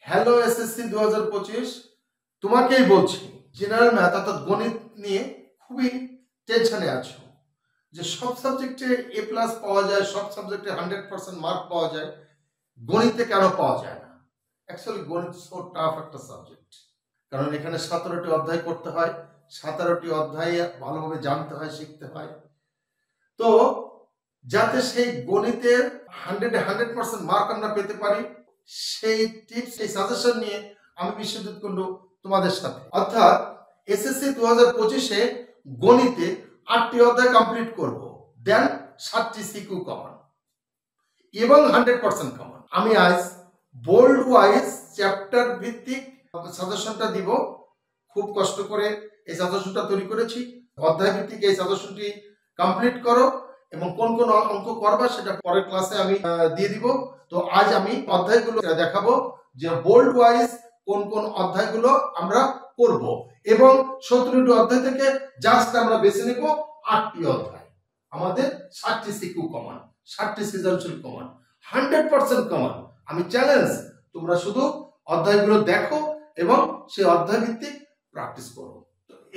Hello SSC 2025, তোমাকেই বলছি। General math অর্থাৎ গণিত নিয়ে খুবই টেনশনে আছো যে সব সাবজেক্টে A+ পাওয়া যায়, সব সাবজেক্টে 100% মার্ক পাওয়া যায়, গণিতে কেন পাওয়া যায় না? অ্যাকচুয়ালি গণিত সো টাফ একটা সাবজেক্ট, কারণ এখানে 17টি অধ্যায় করতে হয়, 17টি অধ্যায় ভালোভাবে জানতে হয়, শিখতে হয়। তো যাতে সেই গণিতের 100% মার্ক আমরা পেতে পারি, সেই টিপস, সেই সাজেশন নিয়ে আমি বিশ্বজিৎ কুণ্ডু তোমাদের সাথে। অর্থাৎ এসএসসি 2025-এ গণিতে 8টি অধ্যায় কমপ্লিট করব, দেন 7টি সিকিউ কমন এবং 100% কমন। আমি আজ বোল্ড ওয়াইজ চ্যাপ্টার ভিত্তিক সাজেশনটা দিব। খুব কষ্ট করে এই সাজেশনটা তৈরি করেছি। অধ্যায় ভিত্তিক এই সাজেশনটি কমপ্লিট করো এবং কোন কোন অঙ্ক করবা সেটা পরের ক্লাসে আমি দিয়ে দিব। তো আজ আমি অধ্যায়গুলো দেখাবো যে বোল্ড ওয়াইজ কোন কোন অধ্যায়গুলো আমরা করব এবং 17টি অধ্যায় থেকে জাস্ট আমরা বেছে নেব 8টি অধ্যায়। আমাদের 7টি সিকিউ কমন, 7টি সৃজনশীল কমন, 100% কমন। আমি চ্যালেঞ্জ, তোমরা শুধু অধ্যায়গুলো দেখো এবং সেই অধ্যায় ভিত্তিক প্র্যাকটিস করো।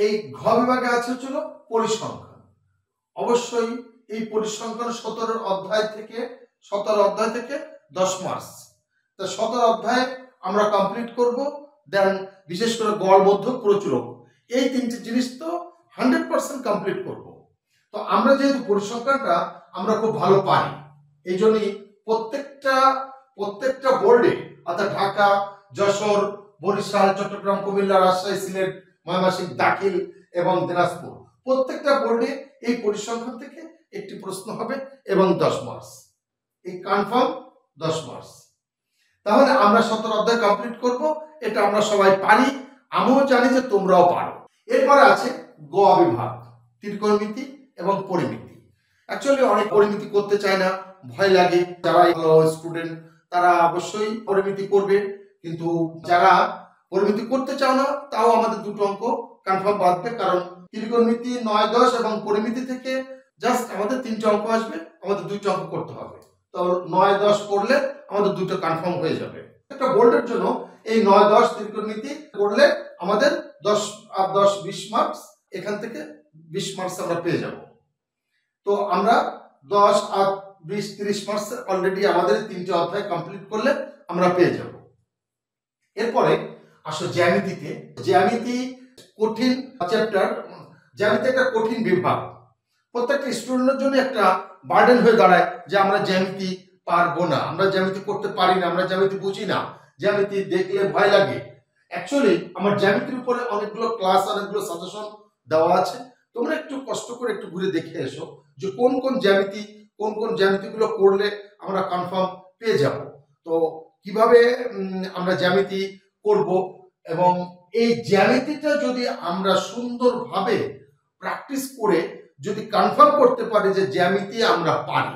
এই ঘ বিভাগে আছে হচ্ছিল পরিসংখ্যান। অবশ্যই এই পরিসংখ্যান 17 অধ্যায় থেকে 10 মার্কস। তা 17 অধ্যায় আমরা কমপ্লিট করব, দেন বিশেষ করে গড়, মধ্যক, প্রচুরক, এই তিনটি জিনিস তো 100% কমপ্লিট করব। তো আমরা যেহেতু পরিসংখ্যানটা আমরা খুব ভালো পারি, এই জন্যই প্রত্যেকটা বোর্ডে অর্থাৎ ঢাকা, যশোর, বরিশাল, চট্টগ্রাম, কুমিল্লা, রাজশাহী, সিলেট, ময়মনসিংহ, দাখিল এবং দিনাজপুর, প্রত্যেকটা বোর্ডে এই পরিসংখ্যান থেকে একটি প্রশ্ন হবে এবং 10 মার্কস, এই কনফার্ম 10 মার্কস। তাহলে আমরা 17 অধ্যায় কমপ্লিট করব, এটা আমরা সবাই পারি, আমিও জানি যে তোমরাও পারো। এরপরে আছে গ বিভাগ, ত্রিকোণমিতি এবং পরিমিতি। অ্যাকচুয়ালি অনেক পরিমিতি করতে চায় না, ভয় লাগে। যারা ভালো স্টুডেন্ট তারা অবশ্যই পরিমিতি করবে, কিন্তু যারা পরিমিতি করতে চাও না তাও আমাদের দুটো অঙ্ক কনফার্ম বাঁধবে, কারণ ত্রিকোণমিতি 9, 10 এবং পরিমিতি থেকে জাস্ট আমাদের 3টে অঙ্ক আসবে, আমাদের 2টা অঙ্ক করতে হবে। তো 9, 10 করলে আমাদের 2টা কনফার্ম হয়ে যাবে। একটা বোর্ডের জন্য এই 9, 10 ত্রিকোণমিতি করলে আমাদের 10 আর 10 20 মার্কস, এখান থেকে 20 মার্কস আমরা পেয়ে যাব। তো আমরা 10 আর 20 30 মার্কস অলরেডি আমাদের 3টে অধ্যায় কমপ্লিট করলে আমরা পেয়ে যাব। এরপরে আসো জ্যামিতিতে। জ্যামিতি কঠিন চ্যাপ্টার, জ্যামিতি একটা কঠিন বিভাগ, প্রত্যেকটা স্টুডেন্টের জন্য একটা বার্ডেন হয়ে দাঁড়ায় যে আমরা জ্যামিতি পারবো না, আমরা জ্যামিতি করতে পারি না, আমরা জ্যামিতি বুঝি না, জ্যামিতি দেখলে ভয় লাগে। অ্যাকচুয়ালি আমার জ্যামিতির উপরে অনেকগুলো ক্লাস, অনেকগুলো সাজেশন দেওয়া আছে, তোমরা একটু কষ্ট করে একটু ঘুরে দেখে এসো যে কোন কোন জ্যামিতিগুলো করলে আমরা কনফার্ম পেয়ে যাব। তো কিভাবে আমরা জ্যামিতি করব এবং এই জ্যামিতিটা যদি আমরা সুন্দরভাবে প্র্যাকটিস করে যদি কনফার্ম করতে পারি যে জ্যামিতি আমরা পারি,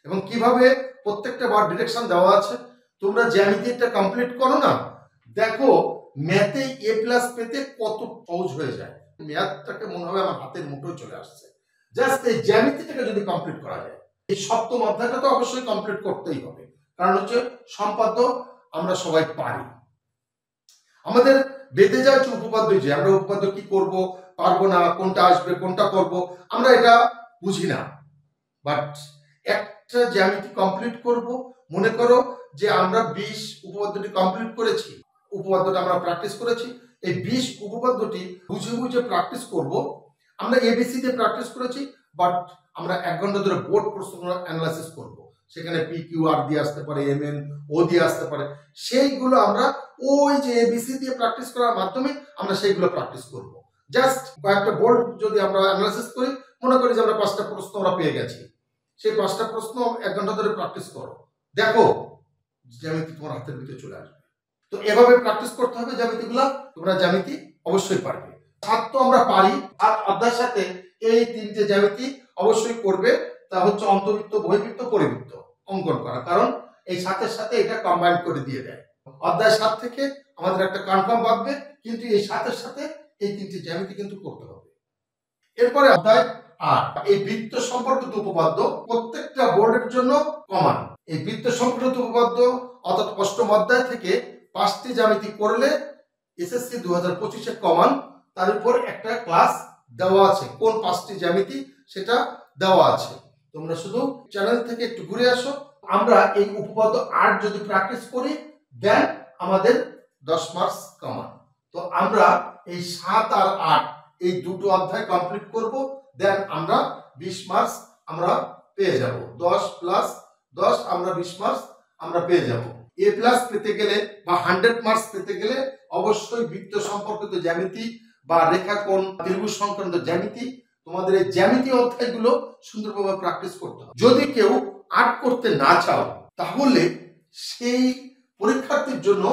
এবং কিভাবে প্রত্যেকটা বার ডিরেকশন দেওয়া আছে, তোমরা জ্যামিতিটা কমপ্লিট করো না, দেখো ম্যাথে A+ পেতে কত সহজ হয়ে যায়। ম্যাথটাকে মনে হবে আমার হাতের মুঠোয় চলে আসছে, জাস্ট এই জ্যামিতিটাকে যদি কমপ্লিট করা যায়। এই 7ম অধ্যায়টা তো অবশ্যই কমপ্লিট করতেই হবে, কারণ হচ্ছে সম্পাদ্য আমরা সবাই পারি। আমাদের বেঁধে যায় হচ্ছে উপপাদ্য, যে আমরা উপপাদ্য কি করব, পারবো না, কোনটা আসবে, কোনটা করব, আমরা এটা বুঝি না। বাট একটা জ্যামিতি কমপ্লিট করব, মনে করো যে আমরা 20 উপপাদ্যটি কমপ্লিট করেছি, উপপাদ্যটা আমরা প্র্যাকটিস করেছি, এই 20 উপপাদ্যটি বুঝে বুঝে প্র্যাকটিস করব। আমরা ABC তে প্র্যাকটিস করেছি, বাট আমরা 1 ঘন্টা ধরে বোর্ড প্রশ্নগুলো অ্যানালাইসিস করব, সেখানে PQR দিয়ে আসতে পারে, MNO দিয়ে আসতে পারে, সেইগুলো আমরা ওই যে ABC দিয়ে প্র্যাকটিস করার মাধ্যমে আমরা সেইগুলো প্র্যাকটিস করব। জাস্ট কয়েকটা বোর্ড যদি আমরা অ্যানালাইসিস করি, মনে করি যে আমরা 5টা প্রশ্ন আমরা পেয়ে গেছি, সেই 5টা প্রশ্ন 1 ঘন্টা ধরে প্র্যাকটিস করো, দেখো জ্যামিতি তোমার হাতের ভিতরে চলে আসবে। তো এভাবে প্র্যাকটিস করতে হবে জ্যামিতিগুলো, তোমরা জ্যামিতি অবশ্যই পারবে। 7 তো আমরা পারি, 7 অধ্যায়ের সাথে এই 3টে জ্যামিতি অবশ্যই করবে, তা হচ্ছে অন্তবৃত্ত, বহির্বৃত্ত, পরিবৃত্ত অঙ্কন করা, কারণ এই 7-এর সাথে এটা কম্বাইন করে দিয়ে দেয়। অধ্যায় 7 থেকে আমাদের একটা কনফার্ম বাঁধবে, কিন্তু এই 7-এর সাথে এই 3টে জ্যামিতি কিন্তু করতে হবে। এরপরে অধ্যায় 8, এই বৃত্ত সম্পর্কিত উপপাদ্য, প্রত্যেকটা বোর্ডের জন্য কমন। এই বৃত্ত সম্পর্কিত উপপাদ্য অর্থাৎ 8ম অধ্যায় থেকে 5টি জ্যামিতি করলে এসএসসি 2025-এ কমান, তার উপর একটা ক্লাস দেওয়া আছে, কোন 5টি জ্যামিতি সেটা দেওয়া আছে। তোমরা শুধু চ্যানেল থেকে একটু ঘুরে আসো। আমরা এই উপপাদ্য 8 যদি প্র্যাকটিস করি দেন আমাদের 10 মার্কস কমান। তো আমরা এই 7 আর 8 এই দুটো অধ্যায় কমপ্লিট করব, দেন আমরা 20 মার্কস আমরা পেয়ে যাব। 10 প্লাস 10 আমরা 20 মার্কস আমরা পেয়ে যাব। এ প্লাস পেতে গেলে বা 100 মার্কস পেতে গেলে অবশ্যই বৃত্ত সম্পর্কিত জ্যামিতি বা রেখাকোণ ত্রিভুজ সংক্রান্ত জ্যামিতি, তোমাদের এই জ্যামিতি অধ্যায়গুলো সুন্দরভাবে প্র্যাকটিস করতে হবে। যদি কেউ 8 করতে না চাও তাহলে সেই পরীক্ষার্থীর জন্য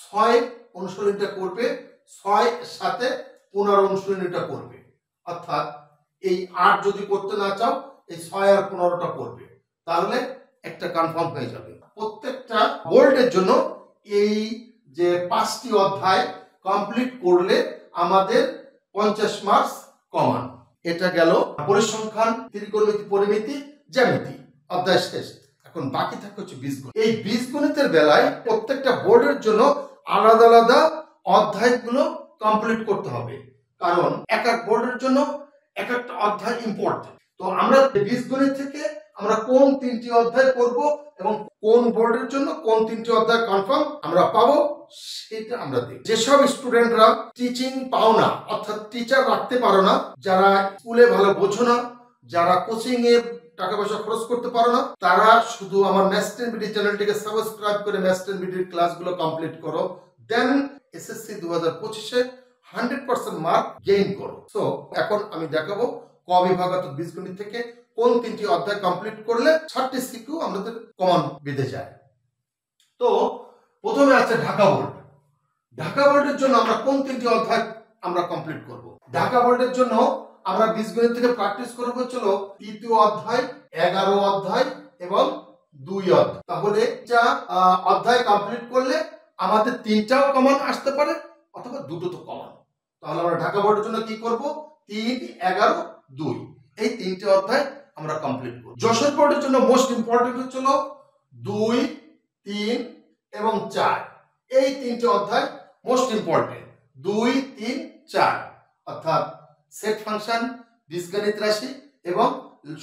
6 অনুশীলনীটা করবে, 6 সাথে 15 অনুশীলনীটা করবে। অর্থাৎ এই 8 যদি করতে না চাও এই 6 আর 15টা করবে, তাহলে একটা কনফার্ম হয়ে যাবে। প্রত্যেকটা বোর্ডের জন্য এই যে 5টি অধ্যায় কমপ্লিট করলে আমাদের 50 মার্কস কমান। এটা গেল পরিসংখ্যান, ত্রিকোণমিতি, পরিমিতি, জ্যামিতি অধ্যায় শেষ। এখন বাকি থাকে হচ্ছে বীজগণিত। এই বীজগণিতের বেলায় প্রত্যেকটা বোর্ডের জন্য আলাদা আলাদা অধ্যায়গুলো কমপ্লিট করতে হবে, কারণ এক এক বোর্ডের জন্য এক একটা অধ্যায় ইম্পর্টেন্ট। তো আমরা বীজগণিত থেকে আমরা কোন 3টি অধ্যায় করব এবং কোন বোর্ডের জন্য কোন 3টি অধ্যায় কনফার্ম আমরা পাবো সেটা আমরা দেখব। যেসব স্টুডেন্টরা টিচিং পাও না, অর্থাৎ টিচার রাখতে পারো না, যারা স্কুলে ভালো বোঝো না, যারা কোচিং এ টাকা পয়সা খরচ করতে পারো না, তারা শুধু আমার ম্যাথস 10 বিডি চ্যানেলটিকে সাবস্ক্রাইব করে ম্যাথস 10 বিডির ক্লাসগুলো কমপ্লিট করো, দেন এসএসসি 2025-এ 100% মার্ক গেইন করো। সো এখন আমি দেখাবো ক বিভাগ অর্থাৎ বীজগণিত থেকে কোন 3টি অধ্যায় কমপ্লিট করলে 60টি সিকিউ আমাদের কমন বেঁধে যায়। তো প্রথমে আছে ঢাকা বোর্ড। ঢাকা বোর্ডের জন্য আমরা কোন 3টি অধ্যায় আমরা কমপ্লিট করব? ঢাকা বোর্ডের জন্য আমরা বীজগণিত থেকে প্র্যাকটিস করব হচ্ছিল 3য় অধ্যায়, 11 অধ্যায় এবং 2 অধ্যায়। তাহলে যা অধ্যায় কমপ্লিট করলে আমাদের 3টাও কমন আসতে পারে অথবা 2টো তো কমন। তাহলে আমরা ঢাকা বোর্ডের জন্য কি করব? 3, 11, 2 এই 3টে অধ্যায় আমরা কমপ্লিট করব। যশোর বোর্ডের জন্য মোস্ট ইম্পর্টেন্ট হচ্ছিল 2, 3 এবং 4 এই 3টে অধ্যায় মোস্ট ইম্পর্টেন্ট। 2, 3, 4 অর্থাৎ সেট ফাংশন, বীজগণিত রাশি এবং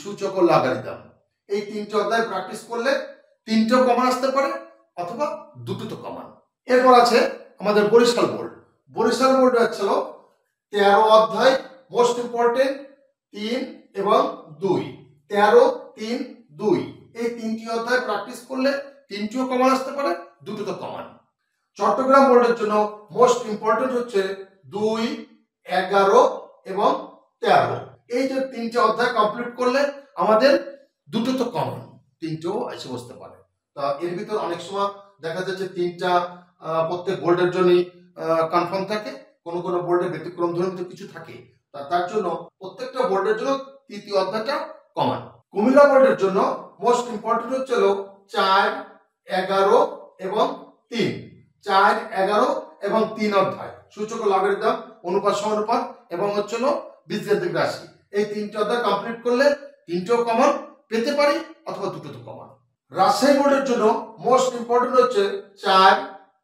সূচক ও লগারিদম এই 3টে অধ্যায় প্র্যাকটিস করলে 3টেও কমন আসতে পারে অথবা 2টো তো কমন। এরপর আছে আমাদের বরিশাল বোর্ড। বরিশাল বোর্ডে হচ্ছিল 13 অধ্যায় মোস্ট ইম্পর্টেন্ট, 3 এবং 2, 13, 3, 2 এই 3টি অধ্যায় প্র্যাকটিস করলে 3টিও কমন আসতে পারে, 2টো তো কমন। চট্টগ্রাম বোর্ডের জন্য মোস্ট ইম্পর্টেন্ট হচ্ছে 2, 11 এবং 13 এই যে 3টে অধ্যায় কমপ্লিট করলে আমাদের 2টো তো কমন, 3টেও এসে বসতে পারে। তা এর ভিতর অনেক সময় দেখা যাচ্ছে 3টা প্রত্যেক বোর্ডের জন্যই কনফার্ম থাকে, কোনো কোনো বোর্ডে ব্যতিক্রম ধর্মিত কিছু থাকে। তার জন্য প্রত্যেকটা বোর্ডের জন্য 3য় অধ্যায়টা কমন। কুমিল্লা বোর্ডের জন্য মোস্ট ইম্পর্টেন্ট হচ্ছিল 4, 11 এবং 3 4, 11 এবং 3 অধ্যায় সূচক ও লগারিদম, অনুপাত সমানুপাত এবং হচ্ছিল বীজগাণিতিক রাশি এই 3টে অধ্যায় কমপ্লিট করলে 3টেও কমন পেতে পারি অথবা 2টো তো কমন। রাজশাহী বোর্ডের জন্য মোস্ট ইম্পর্টেন্ট হচ্ছে 4,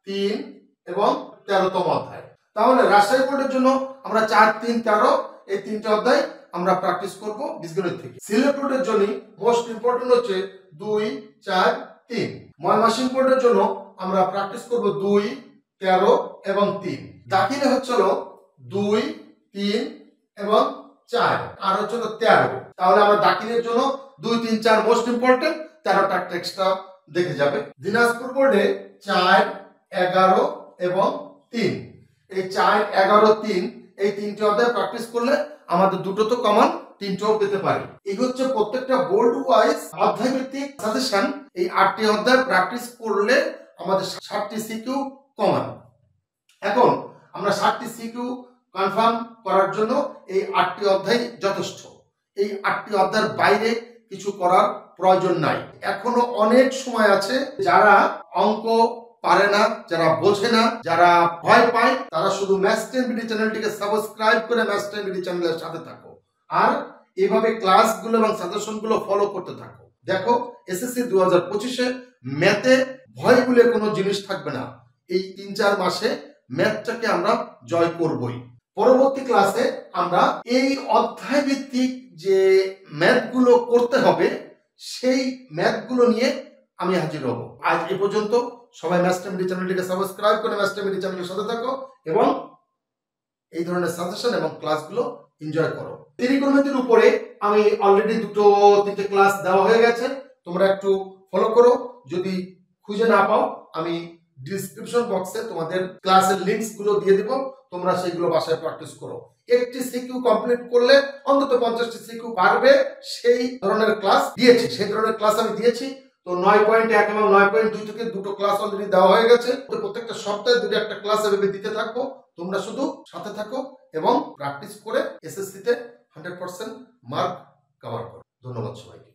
3 এবং 13তম অধ্যায়। তাহলে রাজশাহী বোর্ডের জন্য আমরা 4, 3, 13 এই 3টে অধ্যায় আমরা প্র্যাকটিস করব বীজগণিত থেকে। সিলেট বোর্ডের জন্য মোস্ট ইম্পর্টেন্ট হচ্ছে 2, 4, 3। ময়মনসিংহ বোর্ডের জন্য আমরা প্র্যাকটিস করব 2, 13 এবং 3। দাখিলে হচ্ছিল 2, 3 এবং 4 আর হচ্ছিল 13। তাহলে আমরা দাখিলের জন্য 2, 3, 4 মোস্ট ইম্পর্টেন্ট, 13টা এক্সট্রা দেখে যাবে। দিনাজপুর বোর্ডে 4, 11 এবং 3 এই 4, 11, 3 এই 3টে অধ্যায় প্র্যাকটিস করলে আমাদের 2টো তো কমন, 3টেও পেতে পারি। এই হচ্ছে প্রত্যেকটা বোর্ড ওয়াইজ অধ্যায় ভিত্তিক সাজেশন। এই 8টি অধ্যায় প্র্যাকটিস করলে আমাদের 60টি সিকিউ কমন। এখন আমরা 60টি সিকিউ কনফার্ম করার জন্য এই 8টি অধ্যায় যথেষ্ট। এই 8টি অধ্যায়ের বাইরে কিছু করার প্রয়োজন নাই। এখনো অনেক সময় আছে যারা অঙ্ক পারে না, যারা বোঝে না, যারা ভয় পায়, তারা শুধু ম্যাথস 10 বিডি চ্যানেলটিকে সাবস্ক্রাইব করে ম্যাথস 10 বিডি চ্যানেলের সাথে থাকো আর এভাবে ক্লাসগুলো এবং সাজেশনগুলো ফলো করতে থাকো। দেখো এসএসসি 2025-এ ম্যাথে ভয় বলে কোনো জিনিস থাকবে না। এই 3-4 মাসে ম্যাথটাকে আমরা জয় করবই। পরবর্তী ক্লাসে আমরা এই অধ্যায় ভিত্তিক যে ম্যাথগুলো করতে হবে সেই ম্যাথগুলো নিয়ে আমি হাজির হব। আজ এ পর্যন্ত। সবাই ম্যাথস্টাইমডি চ্যানেলটিকে সাবস্ক্রাইব করে ম্যাথস্টাইমডি চ্যানেলের সাথে থাকো এবং এই ধরনের সাজেশন এবং ক্লাসগুলো এনজয় করো। ত্রিকোণমিতির উপরে আমি অলরেডি 2-3টে ক্লাস দেওয়া হয়ে গেছে, তোমরা একটু ফলো করো। যদি খুঁজে না পাও আমি ডিসক্রিপশন বক্সে তোমাদের ক্লাসের লিংকস গুলো দিয়ে দিব, তোমরা সেইগুলো বাসায় প্র্যাকটিস করো। একটি সিকিউ কমপ্লিট করলে অন্তত 50টি সিকিউ পারবে, সেই ধরনের ক্লাস দিয়েছি, সেই ধরনের ক্লাস আমি দিয়েছি। তো 9.1 এবং 9.2 থেকে দুটো ক্লাস অলরেডি দেওয়া হয়ে গেছে। তো প্রত্যেকটা সপ্তাহে 2-1 ক্লাস এভাবে দিতে থাকবো। তোমরা শুধু সাথে থাকো এবং প্র্যাকটিস করে এসএসসিতে 100% মার্ক কভার করো। ধন্যবাদ সবাইকে।